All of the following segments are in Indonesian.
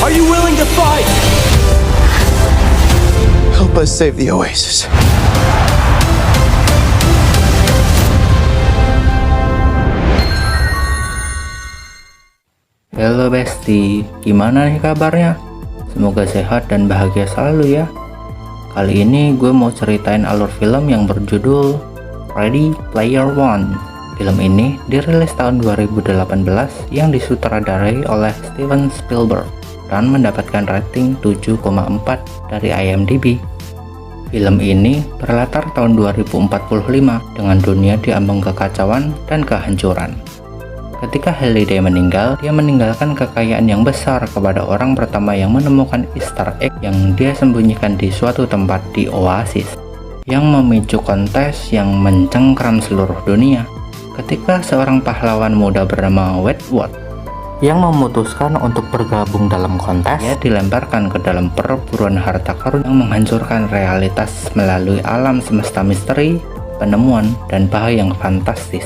Are you willing to fight? Help us save the Oasis. Halo Besti, gimana nih kabarnya? Semoga sehat dan bahagia selalu ya. Kali ini gue mau ceritain alur film yang berjudul Ready Player One. Film ini dirilis tahun 2018 yang disutradarai oleh Steven Spielberg dan mendapatkan rating 7,4 dari IMDb. Film ini berlatar tahun 2045 dengan dunia diambang kekacauan dan kehancuran. Ketika Halliday meninggal, dia meninggalkan kekayaan yang besar kepada orang pertama yang menemukan Easter egg yang dia sembunyikan di suatu tempat di Oasis, yang memicu kontes yang mencengkram seluruh dunia. Ketika seorang pahlawan muda bernama Wedgwood yang memutuskan untuk bergabung dalam kontes, dia dilemparkan ke dalam perburuan harta karun yang menghancurkan realitas melalui alam semesta misteri, penemuan, dan bahaya yang fantastis.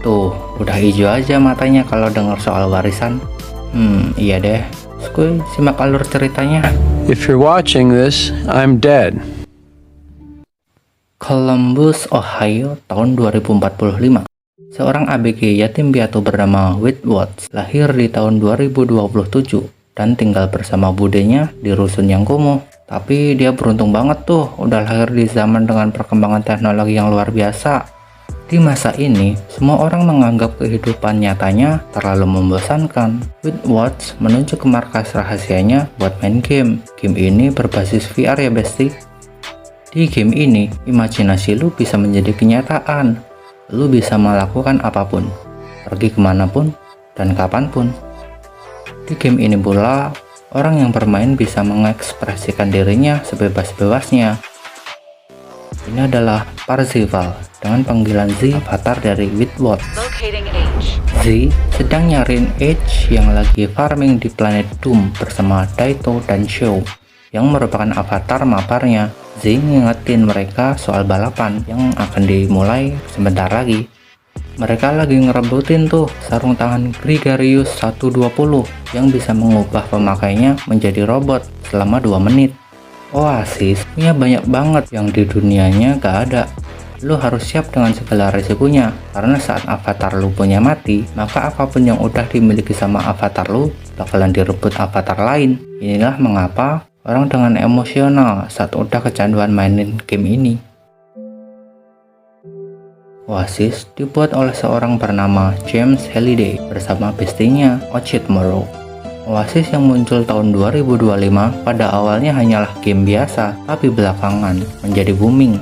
Tuh, udah hijau aja matanya kalau dengar soal warisan. Iya deh. Skuy, simak alur ceritanya. If you're watching this, I'm dead. Columbus, Ohio, tahun 2045. Seorang ABG yatim piatu bernama Wedgwood lahir di tahun 2027 dan tinggal bersama budenya di rusun yang kumuh. Tapi dia beruntung banget tuh, udah lahir di zaman dengan perkembangan teknologi yang luar biasa. Di masa ini, semua orang menganggap kehidupan nyatanya terlalu membosankan. Wedgwood menuju ke markas rahasianya buat main game. Game ini berbasis VR ya Besti. Di game ini, imajinasi lu bisa menjadi kenyataan. Lu bisa melakukan apapun, pergi kemanapun, dan kapanpun. Di game ini pula, orang yang bermain bisa mengekspresikan dirinya sebebas-bebasnya. Ini adalah Parzival dengan panggilan Z, avatar dari Wedgwood. Z sedang nyariin H yang lagi farming di planet Doom bersama Daito dan Show yang merupakan avatar maparnya. Z ngingetin mereka soal balapan yang akan dimulai sebentar lagi. Mereka lagi ngerebutin tuh sarung tangan Gregarious 120 yang bisa mengubah pemakainya menjadi robot selama 2 menit. Oasis punya banyak banget yang di dunianya gak ada. Lu harus siap dengan segala resikonya, karena saat avatar lu punya mati, maka apapun yang udah dimiliki sama avatar lu bakalan direbut avatar lain. Inilah mengapa orang dengan emosional saat udah kecanduan mainin game ini. Oasis dibuat oleh seorang bernama James Halliday bersama bestinya Ochit Morrow. Oasis yang muncul tahun 2025 pada awalnya hanyalah game biasa, tapi belakangan menjadi booming.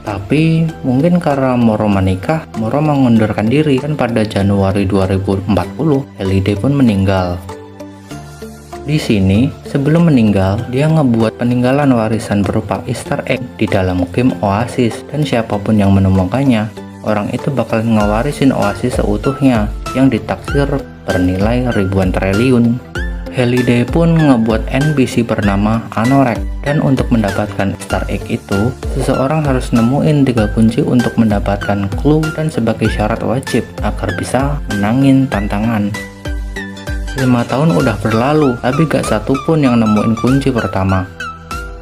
Tapi mungkin karena Morrow menikah, Morrow mengundurkan diri, dan pada Januari 2040 Halliday pun meninggal. Di sini, sebelum meninggal, dia ngebuat peninggalan warisan berupa Easter egg di dalam game Oasis, dan siapapun yang menemukannya, orang itu bakal ngewarisin Oasis seutuhnya yang ditaksir bernilai ribuan triliun. Halliday pun ngebuat NPC bernama Anorek, dan untuk mendapatkan Easter egg itu, seseorang harus nemuin 3 kunci untuk mendapatkan clue dan sebagai syarat wajib agar bisa menangin tantangan. 5 tahun udah berlalu, tapi gak satupun yang nemuin kunci pertama.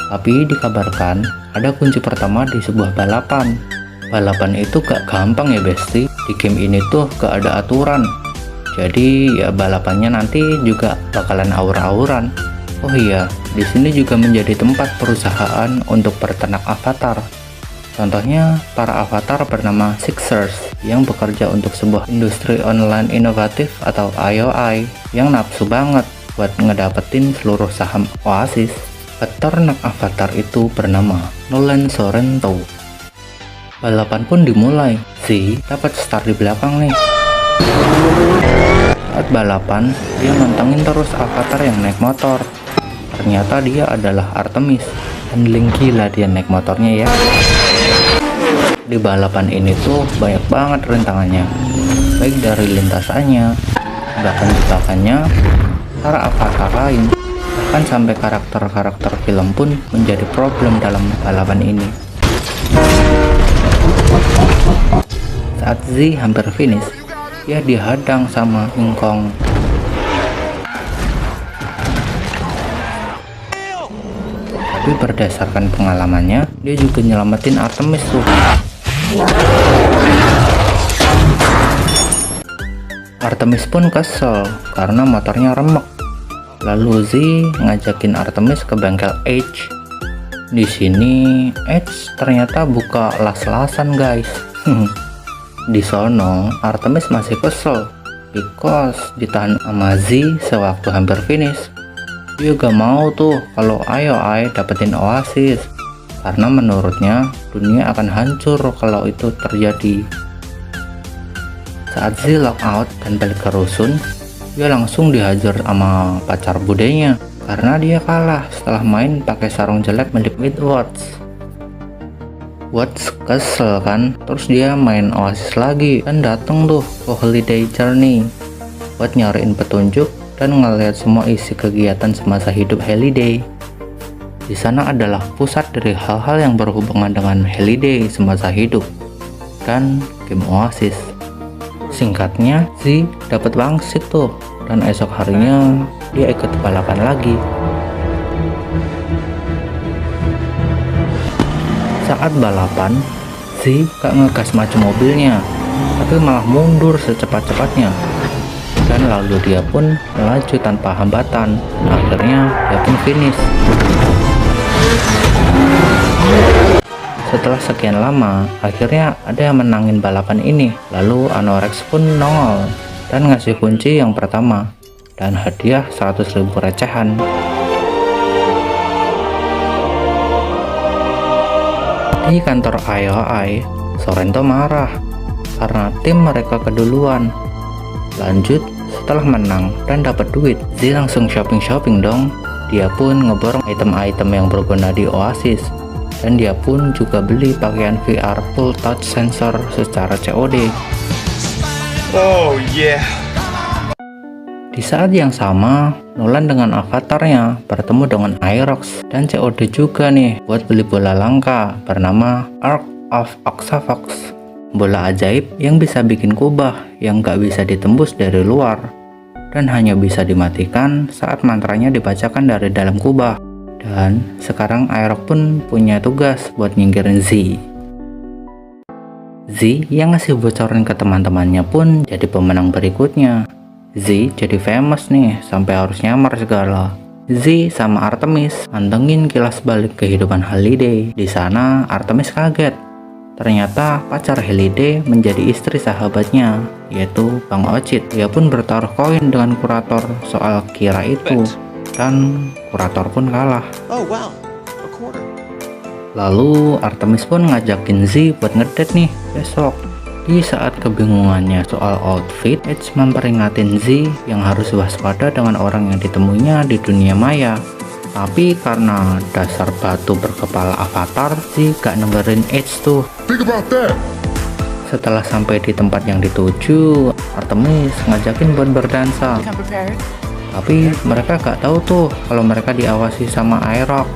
Tapi dikabarkan ada kunci pertama di sebuah balapan. Balapan itu gak gampang ya Besti. Di game ini tuh gak ada aturan. Jadi ya balapannya nanti juga bakalan aur-auran. Oh iya, di sini juga menjadi tempat perusahaan untuk berternak avatar. Contohnya para avatar bernama Sixers yang bekerja untuk sebuah industri online inovatif atau IOI yang nafsu banget buat ngedapetin seluruh saham Oasis. Peternak avatar itu bernama Nolan Sorrento. Balapan pun dimulai. Z dapat start di belakang nih. Saat balapan, dia mantengin terus avatar yang naik motor. Ternyata dia adalah Artemis. Handling gila dia naik motornya ya. Di balapan ini tuh banyak banget rintangannya, baik dari lintasannya, bahkan jebakannya, para avatar lain, bahkan sampai karakter-karakter film pun menjadi problem dalam balapan ini. Saat Z hampir finish, dia dihadang sama King Kong. Tapi berdasarkan pengalamannya, dia juga nyelamatin Artemis tuh. Artemis pun kesel karena motornya remek. Lalu Z ngajakin Artemis ke bengkel Edge. Di sini Edge ternyata buka las-lasan guys. Di sono Artemis masih kesel because ditahan sama Z sewaktu hampir finish. Dia gak mau tuh kalau IOI dapetin Oasis, karena menurutnya dunia akan hancur kalau itu terjadi. Saat Z lockout dan balik ke rusun, dia langsung dihajar sama pacar budenya karena dia kalah setelah main pakai sarung jelek milik Watts. Watts kesel kan, terus dia main Oasis lagi dan dateng tuh ke Holiday Journey buat nyariin petunjuk dan ngeliat semua isi kegiatan semasa hidup Halliday. Di sana adalah pusat dari hal-hal yang berhubungan dengan Halliday semasa hidup dan game Oasis. Singkatnya, Z dapat wangsit tuh, dan esok harinya dia ikut balapan lagi. Saat balapan, Z gak ngegas maju mobilnya, tapi malah mundur secepat-cepatnya. Dan lalu dia pun melaju tanpa hambatan. Akhirnya dia pun finish. Setelah sekian lama, akhirnya ada yang menangin balapan ini. Lalu Anorex pun nongol dan ngasih kunci yang pertama dan hadiah 100.000 recehan. Di kantor IOI, Sorrento marah karena tim mereka keduluan. Lanjut, setelah menang dan dapat duit, Z langsung shopping dong. Dia pun ngeborong item-item yang berguna di Oasis, dan dia pun juga beli pakaian VR full touch sensor secara COD. Oh yeah. Di saat yang sama, Nolan dengan avatarnya bertemu dengan Aerox dan COD juga nih buat beli bola langka bernama Ark of Oxavox. Bola ajaib yang bisa bikin kubah yang gak bisa ditembus dari luar dan hanya bisa dimatikan saat mantranya dibacakan dari dalam kubah. Dan sekarang Aerox pun punya tugas buat nyingkirin Z. Z yang ngasih bocoran ke teman-temannya pun jadi pemenang berikutnya. Z jadi famous nih sampai harus nyamar segala. Z sama Artemis mantengin kilas balik kehidupan Halliday. Di sana Artemis kaget. Ternyata pacar Halliday menjadi istri sahabatnya, yaitu Bang Ocit. Dia pun bertaruh koin dengan kurator soal Kira itu. Dan kurator pun kalah. Oh wow, a quarter. Lalu Artemis pun ngajakin Z buat ngedate nih besok. Di saat kebingungannya soal outfit, Edge memperingatin Z yang harus waspada dengan orang yang ditemuinya di dunia maya. Tapi karena dasar batu berkepala avatar, Z gak dengerin Edge tuh. Think about that. Setelah sampai di tempat yang dituju, Artemis ngajakin buat berdansa. Tapi mereka gak tahu tuh kalau mereka diawasi sama Aerox.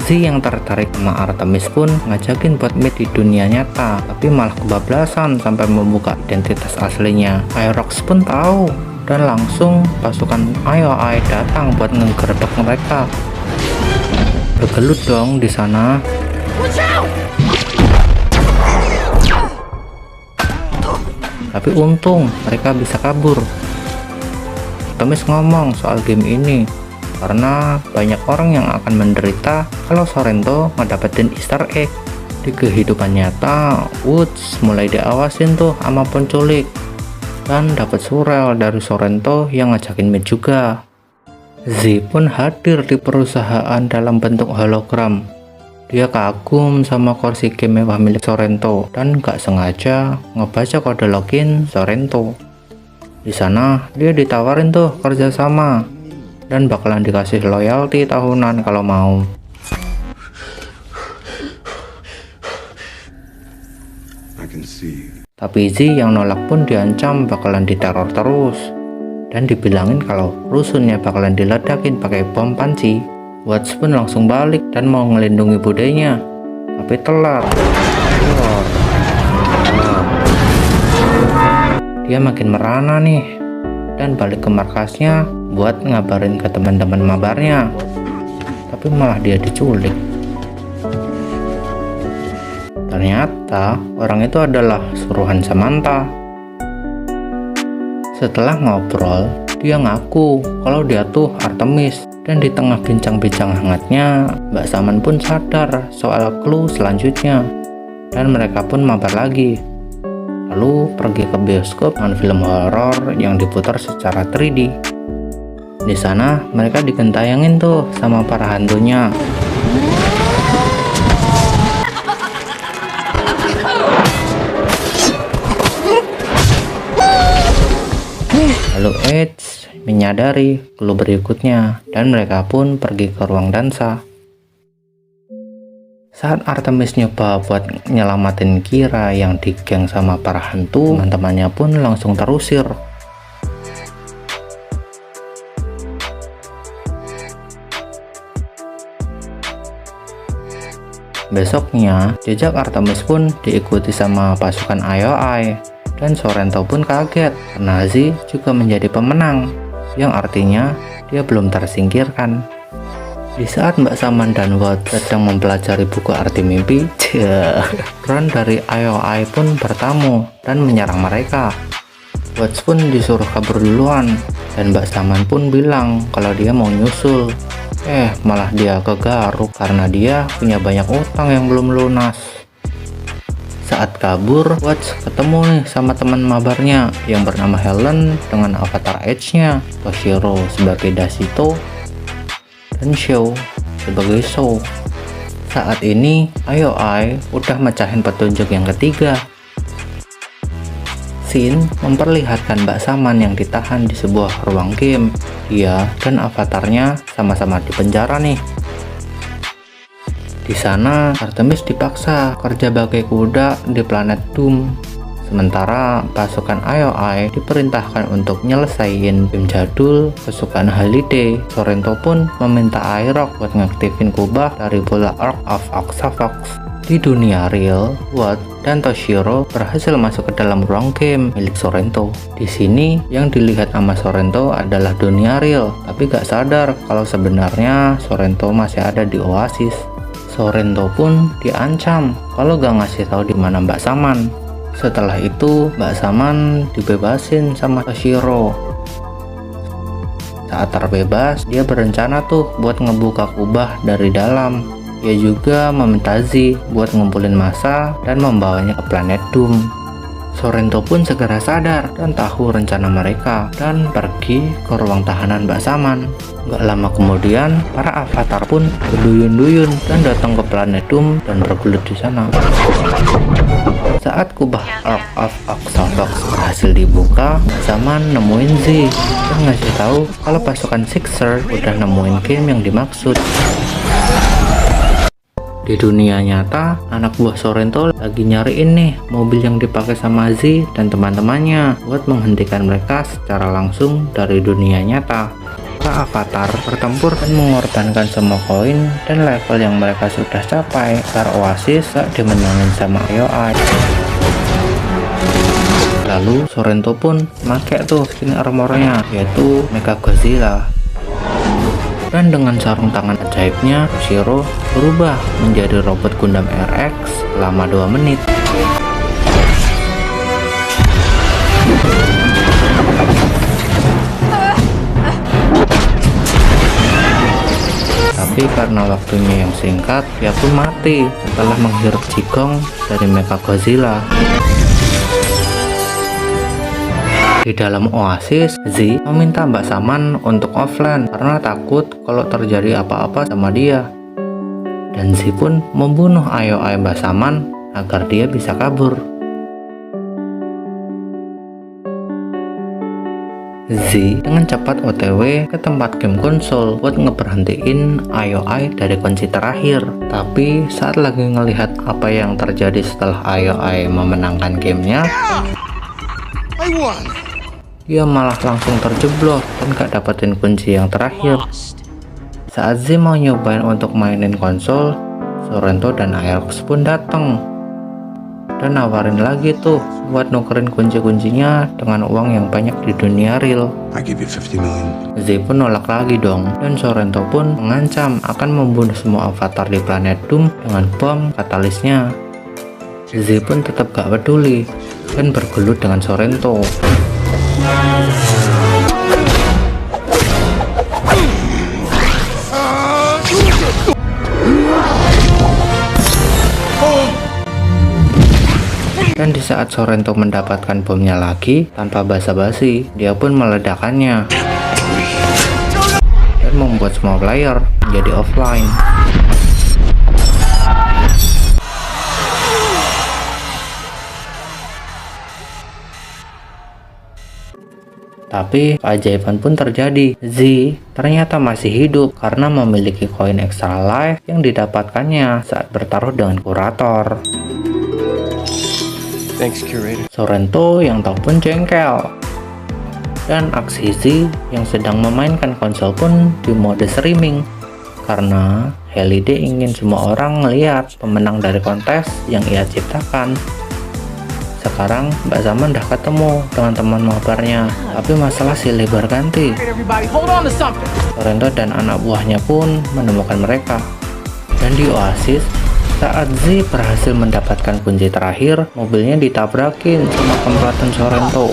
Z yang tertarik sama Artemis pun ngajakin buat meet di dunia nyata, tapi malah kebablasan sampai membuka identitas aslinya. Aerox pun tahu dan langsung pasukan IOI datang buat ngegerebek mereka. Bergelut dong di sana. Tapi untung mereka bisa kabur. Artemis ngomong soal game ini karena banyak orang yang akan menderita kalau Sorrento ngedapetin Easter egg. Di kehidupan nyata, Woods mulai diawasin tuh sama penculik dan dapat surel dari Sorrento yang ngajakin meet juga. Z pun hadir di perusahaan dalam bentuk hologram. Dia kagum sama kursi game mewah milik Sorrento dan gak sengaja ngebaca kode login Sorrento. Di sana dia ditawarin tuh kerjasama dan bakalan dikasih loyalty tahunan kalau mau. Tapi Z yang nolak pun diancam bakalan diteror terus dan dibilangin kalau rusunnya bakalan diledakin pakai bom panci. Watts pun langsung balik dan mau ngelindungi budenya, tapi telat. Dia makin merana nih dan balik ke markasnya buat ngabarin ke teman-teman mabarnya, tapi malah dia diculik. Ternyata orang itu adalah suruhan Samantha. Setelah ngobrol, dia ngaku kalau dia tuh Artemis. Dan di tengah bincang-bincang hangatnya, Mbak Saman pun sadar soal clue selanjutnya. Dan mereka pun mabar lagi. Lalu pergi ke bioskop dengan film horor yang diputar secara 3D. Di sana mereka digentayangin tuh sama para hantunya. Lalu Edge menyadari clue berikutnya dan mereka pun pergi ke ruang dansa. Saat Artemis nyoba buat nyelamatin Kira yang digeng sama para hantu, teman-temannya pun langsung terusir. Besoknya, jejak Artemis pun diikuti sama pasukan IOI. Dan Sorrento pun kaget karena Z juga menjadi pemenang, yang artinya dia belum tersingkirkan. Di saat Mbak Saman dan Watts sedang mempelajari buku arti mimpi, Ron dari IOI pun bertamu dan menyerang mereka. Watts pun disuruh kabur duluan, dan Mbak Saman pun bilang kalau dia mau nyusul. Malah dia kegaruk karena dia punya banyak utang yang belum lunas. Saat kabur, Watts ketemu nih sama teman mabarnya yang bernama Helen dengan avatar Edge-nya, Toshiro sebagai Dashito, dan Show sebagai Show. Saat ini, IOI udah mecahin petunjuk yang ketiga. Scene memperlihatkan Mbak Saman yang ditahan di sebuah ruang game. Dia dan avatarnya sama-sama di penjara nih. Di sana, Artemis dipaksa kerja bagai kuda di planet Doom. Sementara pasukan IOI diperintahkan untuk nyelesain game jadul kesukaan Halliday. Sorrento pun meminta Airok buat ngaktifin kubah dari bola Ark of Oxavox. Di dunia real, Watt dan Toshiro berhasil masuk ke dalam ruang game milik Sorrento. Di sini, yang dilihat sama Sorrento adalah dunia real, tapi gak sadar kalau sebenarnya Sorrento masih ada di Oasis. Sorrento pun diancam kalau gak ngasih tahu di mana Mbak Saman. Setelah itu, Mbak Saman dibebasin sama Toshiro. Saat terbebas, dia berencana tuh buat ngebuka kubah dari dalam. Dia juga meminta Z buat ngumpulin massa dan membawanya ke planet Doom. Sorrento pun segera sadar dan tahu rencana mereka dan pergi ke ruang tahanan Mbak Saman. Gak lama kemudian, para avatar pun berduyun-duyun dan datang ke planet Doom dan bergelut di sana. Saat kubah Ark of Oxavox berhasil dibuka, Mbak Saman nemuin Z dan ngasih tahu kalau pasukan Sixer udah nemuin game yang dimaksud. Di dunia nyata, anak buah Sorrento lagi nyariin nih mobil yang dipakai sama Z dan teman-temannya buat menghentikan mereka secara langsung dari dunia nyata. Para avatar bertempur dan mengorbankan semua koin dan level yang mereka sudah capai agar Oasis gak dimenangin sama IOI. Lalu Sorrento pun pakai tuh skin armornya, yaitu Mega Godzilla. Dan dengan sarung tangan ajaibnya, Toshiro berubah menjadi robot Gundam RX selama 2 menit. Tapi karena waktunya yang singkat, dia pun mati setelah menghirup jigong dari Mega Godzilla. Di dalam Oasis, Z meminta Mbak Saman untuk offline karena takut kalau terjadi apa-apa sama dia. Dan Z pun membunuh IOI Mbak Saman agar dia bisa kabur. Z dengan cepat OTW ke tempat game konsol buat ngeberhentiin IOI dari kunci terakhir. Tapi saat lagi ngelihat apa yang terjadi setelah IOI memenangkan gamenya, dia malah langsung terjeblok dan gak dapetin kunci yang terakhir. Saat Z mau nyobain untuk mainin konsol, Sorrento dan Aerox pun datang dan nawarin lagi tuh buat nukerin kunci-kuncinya dengan uang yang banyak di dunia real. I give you 50 million. Z pun nolak lagi dong, dan Sorrento pun mengancam akan membunuh semua avatar di planet Doom dengan bom katalisnya. Z pun tetap gak peduli dan bergelut dengan Sorrento. Dan di saat Sorrento mendapatkan bomnya lagi, tanpa basa-basi, dia pun meledakkannya dan membuat semua player menjadi offline. Tapi keajaiban pun terjadi. Z ternyata masih hidup karena memiliki koin extra life yang didapatkannya saat bertaruh dengan kurator. Thanks, Curator. Sorrento yang tahu pun jengkel. Dan aksi Z yang sedang memainkan konsol pun di mode streaming karena Halliday ingin semua orang melihat pemenang dari kontes yang ia ciptakan. Sekarang Mbak Zaman udah ketemu dengan teman mabarnya, tapi masalah si lebar ganti. Sorrento dan anak buahnya pun menemukan mereka. Dan di Oasis, saat Z berhasil mendapatkan kunci terakhir, mobilnya ditabrakin sama komplotan Sorrento.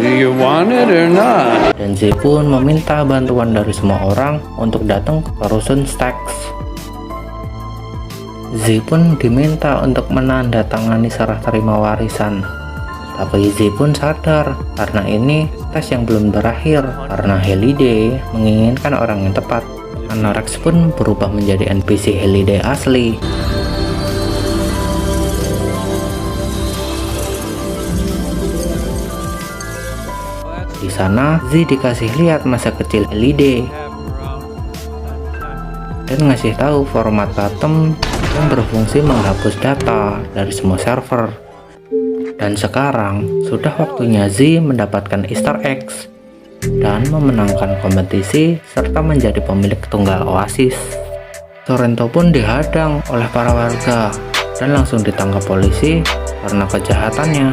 Do you want it or not? Dan Z pun meminta bantuan dari semua orang untuk datang ke Corrosion Stacks. Z pun diminta untuk menandatangani serah terima warisan. Tapi Z pun sadar karena ini tes yang belum berakhir, karena Halliday menginginkan orang yang tepat. Anorex pun berubah menjadi NPC Halliday asli. Di sana Z dikasih lihat masa kecil Halliday dan ngasih tahu format bottom yang berfungsi menghapus data dari semua server. Dan sekarang sudah waktunya Z mendapatkan Easter eggs dan memenangkan kompetisi serta menjadi pemilik tunggal Oasis. Sorrento pun dihadang oleh para warga dan langsung ditangkap polisi karena kejahatannya.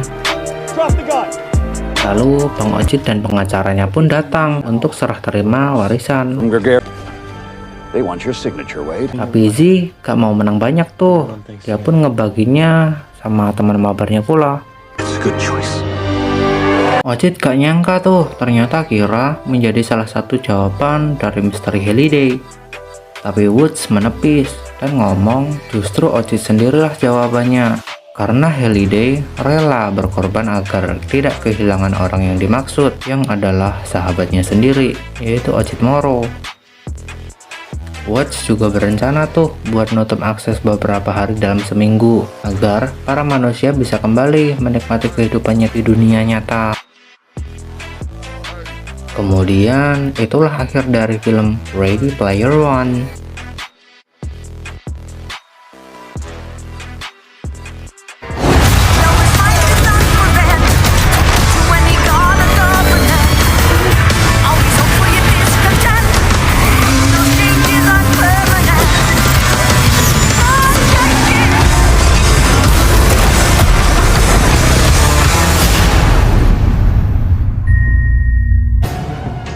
Lalu Bang Ojit dan pengacaranya pun datang untuk serah terima warisan. Tapi Z gak mau menang banyak tuh. Dia pun ngebaginya sama teman mabarnya pula. Ojit gak nyangka tuh, ternyata Kira menjadi salah satu jawaban dari misteri Halliday. Tapi Woods menepis dan ngomong justru Ojit sendirilah jawabannya. Karena Halliday rela berkorban agar tidak kehilangan orang yang dimaksud, yang adalah sahabatnya sendiri, yaitu Ojit Moro. Woods juga berencana tuh buat nutup akses beberapa hari dalam seminggu agar para manusia bisa kembali menikmati kehidupannya di dunia nyata. Kemudian itulah akhir dari film Ready Player One.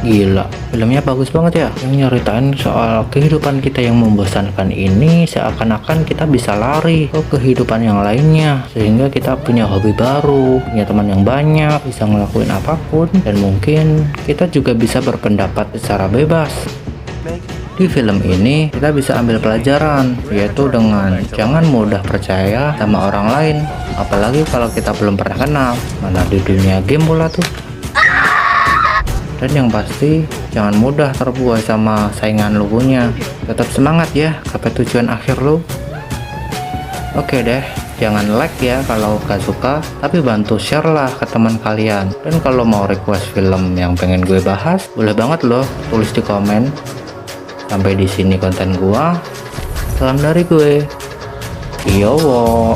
Gila, filmnya bagus banget ya, yang nyeritain soal kehidupan kita yang membosankan ini seakan-akan kita bisa lari ke kehidupan yang lainnya, sehingga kita punya hobi baru, punya teman yang banyak, bisa ngelakuin apapun, dan mungkin kita juga bisa berpendapat secara bebas. Di film ini kita bisa ambil pelajaran, yaitu dengan jangan mudah percaya sama orang lain, apalagi kalau kita belum pernah kenal, mana di dunia game pula tuh. Dan yang pasti jangan mudah terbuai sama saingan lu punya. Tetap semangat ya sampai tujuan akhir lu. Oke deh, jangan like ya kalau gak suka, tapi bantu share lah ke teman kalian. Dan kalau mau request film yang pengen gue bahas, boleh banget loh tulis di komen. Sampai di sini konten gua. Salam dari gue. Yowo.